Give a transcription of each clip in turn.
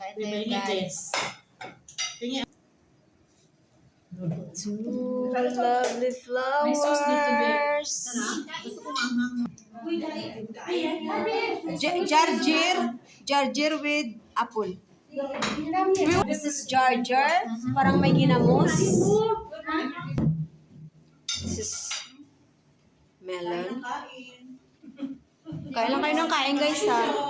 Kain tayo, guys. Two lovely flowers. Jarjir with apple. This is Jarjar. Parang may ginamos. This is melon. Kain lang kayo ng kain, guys, ha?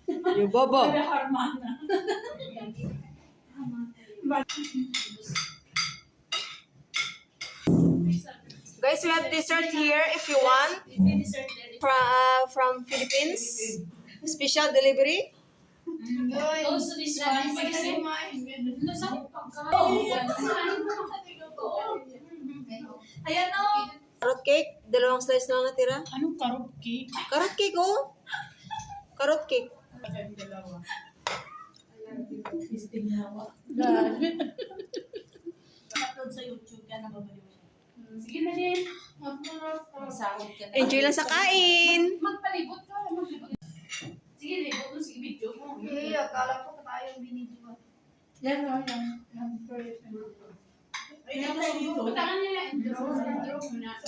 Yung bobo. Guys, we have dessert here if you want. From Philippines. Special delivery. Also this one. Ayan o. Carrot cake. Dalawang slice lang natira. Anong carrot cake? Carrot cake, oh. Carrot cake. Dalawa. Upload sa YouTube yan ang babaliw siya. Sige na din. Enjoy lang sa kain. Magpalibot ka. Maglibot. Sige, libot mo. Sige, video mo. Akala ko pa tayong binidyo. Yan o. Yan. Ayun na tayo. Butangan niya. Draw mo na.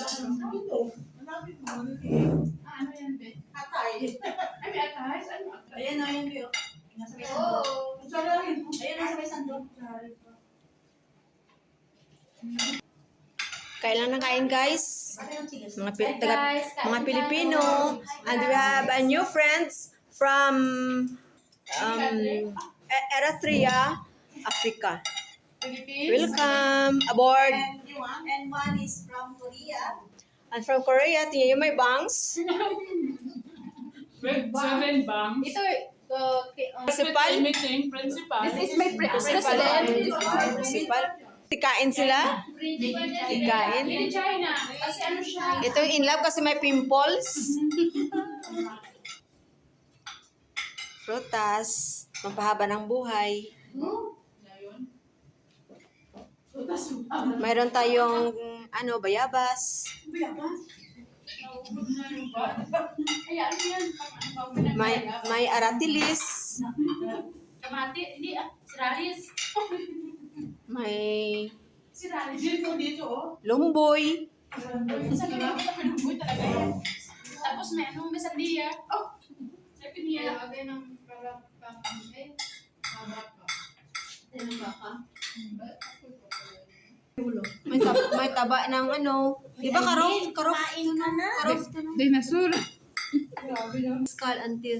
Ano yan, be? Atay. Ay, may atay? Saan mo? Ayan na yung view. Nasa may Oo. sandok. Ayan nasa may sandok. Kain lang ng kain, guys. Mga Pilipino. And we have a new friends from Eritrea, Africa. Welcome aboard. And one is from Korea. And from Korea, tingnan yung may bangs. Seven bangs. Ito, Principal. Principal. this is my Principal. president. Principal. Tikain sila. Tikain. In China. Kasi ano siya? Ito yung in love kasi may pimples. Prutas. Pampahaba ng buhay. Mayroon tayong bayabas. Ay, ano yan? May aratilis. Kamati. Hindi Siralis. May Siralis. lumboy. Tapos may anong may sandiya. Oh! Sabi niya. Agay ng kakampe. Kabaka. May taba ng Di ba karof? Karof. Karof. Dinosaur. Skull until.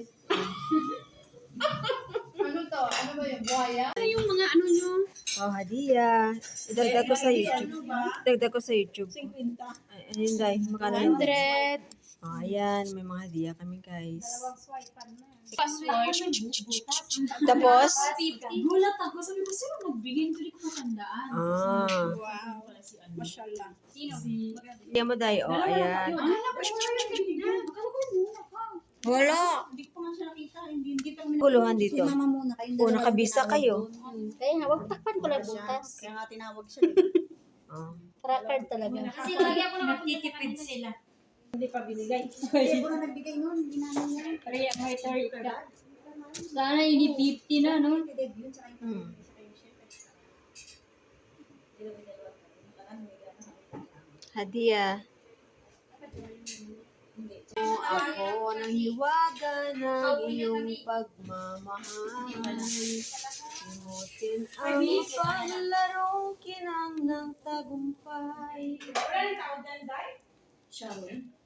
Ano to? Ano ba yung buhaya? Yung mga ano nyo. Wow, hadiah. Idagdag ko sa YouTube. Idagdag ko sa YouTube. 50. Ayun, guys. Magkano yun? 100. Oh, ayan. May mga hadiah kami, guys. Password. Tapos, Gulat ako. Sabi ko, sino nagbigay? Hindi ko matandaan. Wow. Mashallah. Sino? hadiah mo, Day. Oh, ayan. Akala ko siya kanina. Akala ko yung muna ka. Wala. Hindi ko pa nga siya nakita. Hindi pa kami Puluhan dito. Mama muna kayo. Oh, nakabisa kayo. Kaya nga, wag takpan ko lang bukas. Kaya nga tinawag siya. Oh. Tracker talaga. Kasi lagi ako nakatitipid sila. Hindi pa binigay. Hindi ko na nagbigay nun. Hindi namin yan. Kaya may 30 ka. Sana hindi 50 na, no? Hadiah. Ako ng hiwaga ng iyong pagmamahal. Imutin ang paglarong kinang ng tagumpay. Sharon.